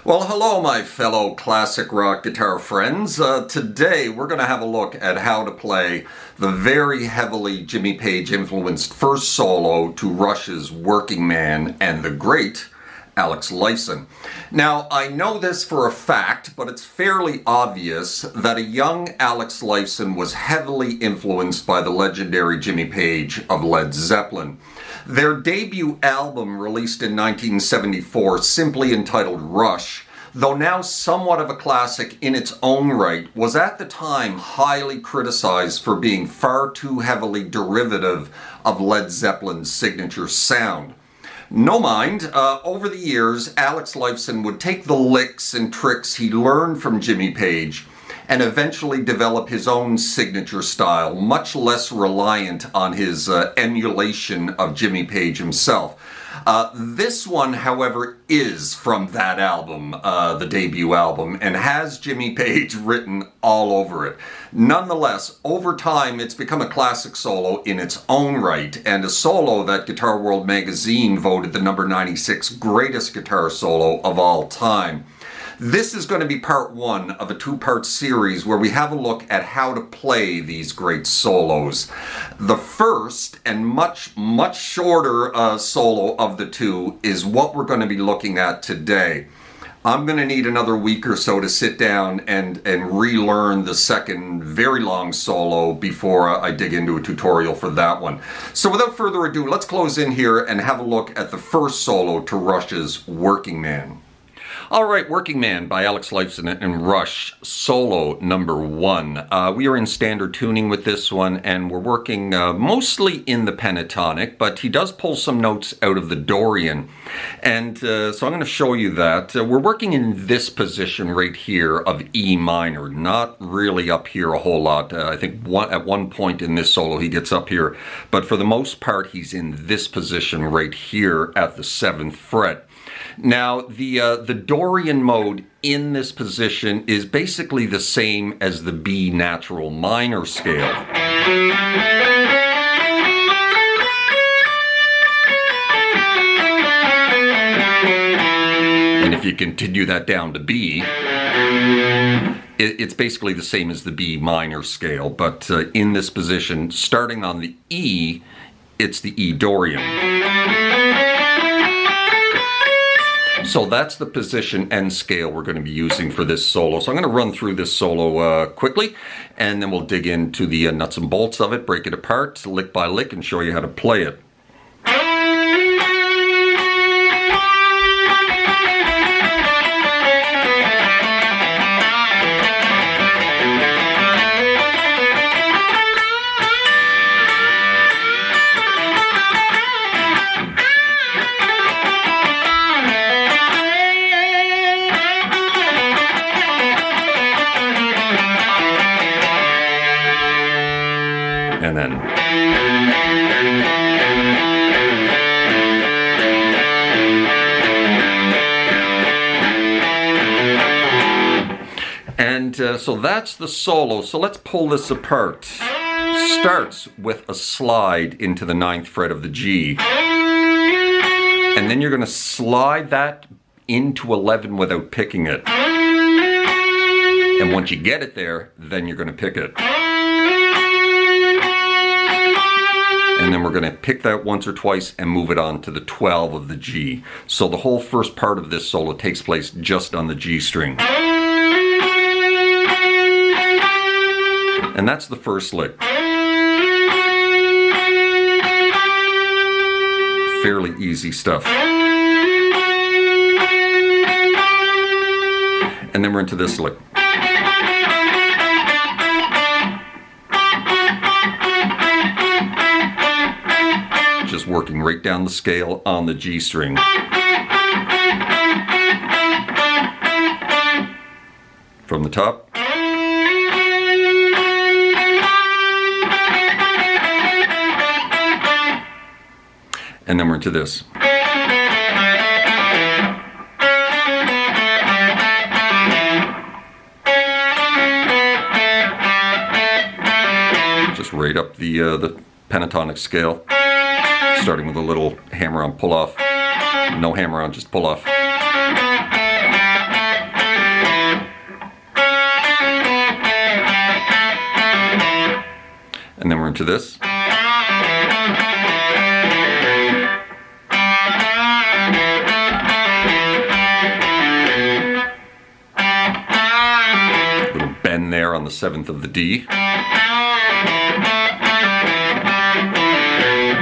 Well, hello, my fellow classic rock guitar friends. Today we're going to have a look at how to play the very heavily Jimmy Page influenced first solo to Rush's Working Man and the great Alex Lifeson. Now, I know this for a fact, but it's fairly obvious that a young Alex Lifeson was heavily influenced by the legendary Jimmy Page of Led Zeppelin. Their debut album, released in 1974, simply entitled Rush, though now somewhat of a classic in its own right, was at the time highly criticized for being far too heavily derivative of Led Zeppelin's signature sound. No mind, over the years, Alex Lifeson would take the licks and tricks he learned from Jimmy Page and eventually develop his own signature style, much less reliant on his emulation of Jimmy Page himself. This one, however, is from that album, the debut album, and has Jimmy Page written all over it. Nonetheless, over time, it's become a classic solo in its own right, and a solo that Guitar World magazine voted the number 96 greatest guitar solo of all time. This is going to be part one of a two-part series where we have a look at how to play these great solos. The first and much shorter solo of the two is what we're going to be looking at today. I'm going to need another week or so to sit down and relearn the second very long solo before I dig into a tutorial for that one. So without further ado, let's close in here and have a look at the first solo to Rush's Working Man. Alright, Working Man by Alex Lifeson and Rush, solo number one. We are in standard tuning with this one, and we're working mostly in the pentatonic, but he does pull some notes out of the Dorian. And so I'm going to show you that. We're working in this position right here of E minor, not really up here a whole lot. I think at one point in this solo he gets up here, but for the most part he's in this position right here at the 7th fret. Now, the Dorian mode in this position is basically the same as the B natural minor scale. And if you continue that down to B, it's basically the same as the B minor scale, but in this position, starting on the E, it's the E Dorian. So that's the position and scale we're going to be using for this solo. So I'm going to run through this solo quickly, and then we'll dig into the nuts and bolts of it, break it apart, lick by lick, and show you how to play it. And then so that's the solo. So let's pull this apart. Starts with a slide into the 9th fret of the G, and then you're going to slide that into 11 without picking it, and once you get it there, then you're going to pick it. And then we're going to pick that once or twice and move it on to the 12 of the G. So the whole first part of this solo takes place just on the G string. And that's the first lick. Fairly easy stuff. And then we're into this lick. Just working right down the scale on the G string. From the top. And then we're into this. Just right up the pentatonic scale. Starting with a little hammer-on pull-off. No hammer-on, just pull-off. into this. Little bend there on the 7th of the D.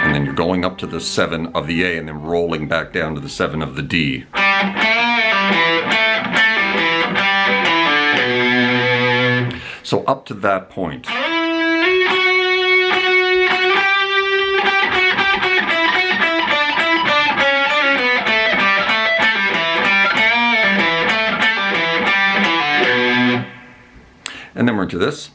And then you're going up to the 7 of the A and then rolling back down to the 7 of the D. So up to that point. And then we're into this.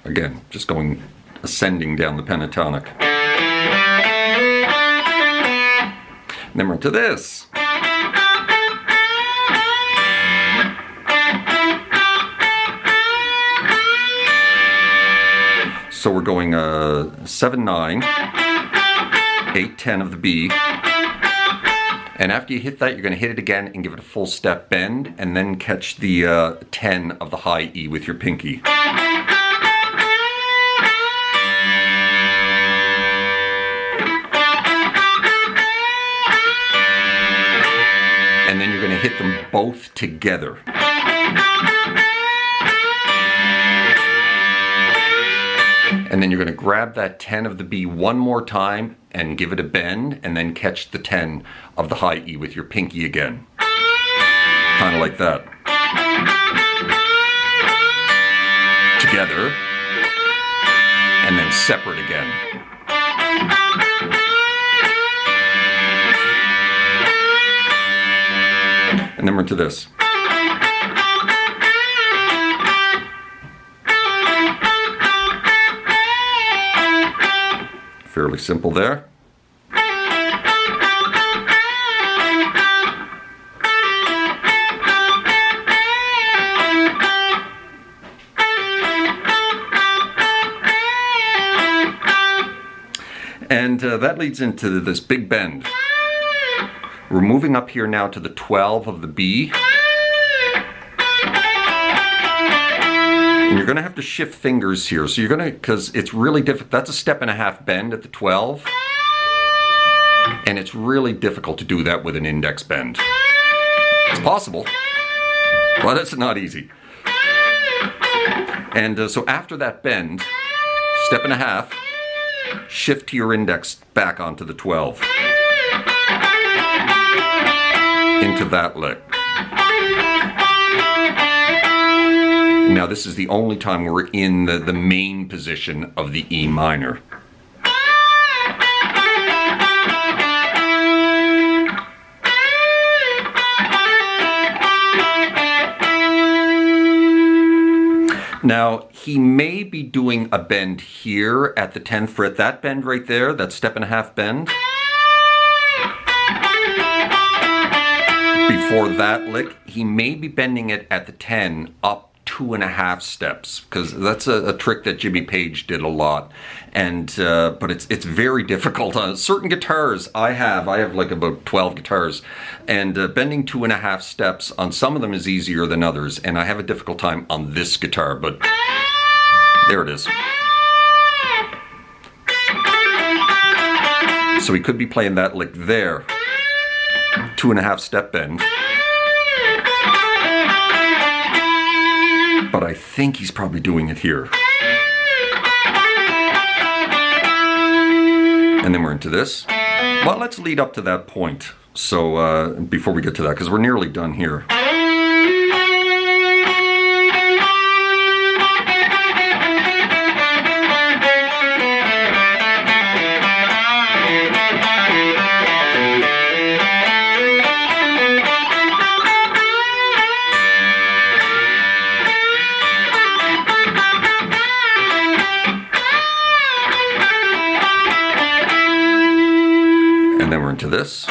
Again, just going ascending down the pentatonic. And then we're into this. So we're going 7-9, 8-10 of the B. And after you hit that, you're going to hit it again and give it a full step bend, and then catch the 10 of the high E with your pinky. And then you're going to hit them both together. And then you're going to grab that 10 of the B one more time and give it a bend, and then catch the 10 of the high E with your pinky again. Kind of like that. Together. And then separate again. And then we're into this. Fairly simple there. And that leads into this big bend. We're moving up here now to the 12 of the B. And you're going to have to shift fingers here. So you're going to, because it's really difficult. That's a 1.5 bend at the 12. And it's really difficult to do that with an index bend. It's possible, but it's not easy. And so after that bend, 1.5, shift to your index back onto the 12. Into that lick. Now this is the only time we're in the main position of the E minor. Now he may be doing a bend here at the 10th fret. That bend right there, that 1.5 bend. Before that lick, he may be bending it at the 10 up 2.5 steps, because that's a trick that Jimmy Page did a lot. And but it's very difficult on certain guitars. I have like about 12 guitars, and bending 2.5 steps on some of them is easier than others, and I have a difficult time on this guitar, but there it is. So he could be playing that lick there, 2.5 step bend. But I think he's probably doing it here. And then we're into this. Well, let's lead up to that point. So before we get to that, because we're nearly done here. And then we're into this. So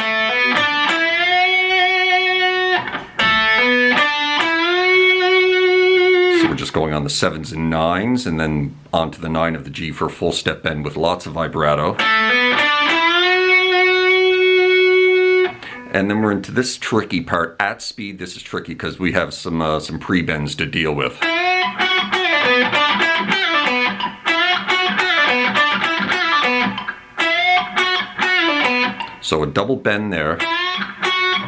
we're just going on the 7s and 9s, and then onto the 9 of the G for a full step bend with lots of vibrato. And then we're into this tricky part. At speed, this is tricky because we have some pre-bends to deal with. So a double bend there.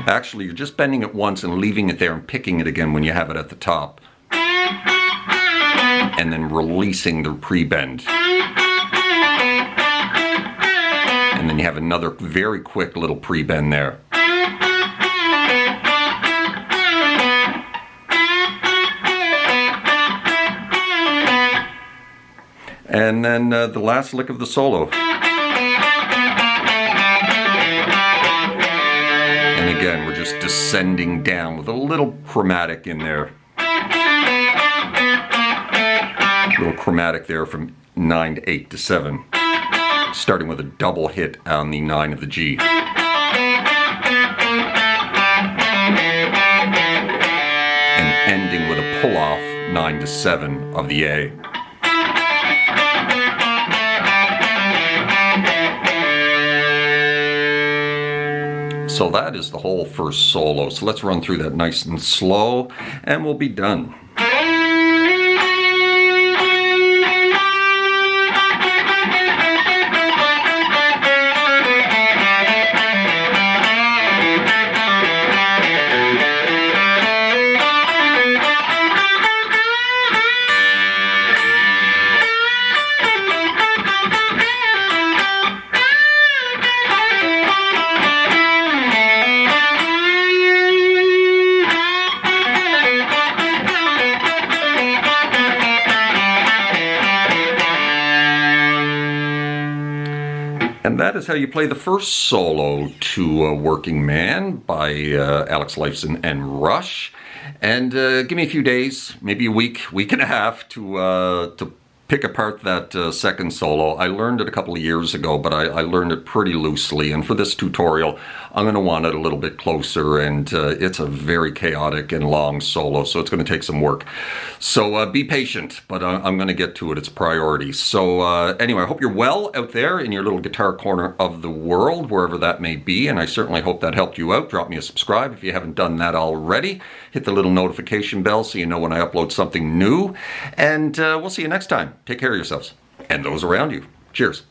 Actually, you're just bending it once and leaving it there and picking it again when you have it at the top. And then releasing the pre-bend. And then you have another very quick little pre-bend there. And then the last lick of the solo. And again, we're just descending down with a little chromatic in there. A little chromatic there from 9 to 8 to 7. Starting with a double hit on the 9 of the G. And ending with a pull-off 9 to 7 of the A. So that is the whole first solo. So let's run through that nice and slow, and we'll be done. And that is how you play the first solo to Working Man by Alex Lifeson and Rush. And give me a few days, maybe a week and a half to pick apart that second solo. I learned it a couple of years ago, but I learned it pretty loosely. And for this tutorial, I'm going to want it a little bit closer, and it's a very chaotic and long solo, so it's going to take some work. So be patient, but I'm going to get to it. It's a priority. So anyway, I hope you're well out there in your little guitar corner of the world, wherever that may be, and I certainly hope that helped you out. Drop me a subscribe if you haven't done that already. Hit the little notification bell so you know when I upload something new, and we'll see you next time. Take care of yourselves and those around you. Cheers.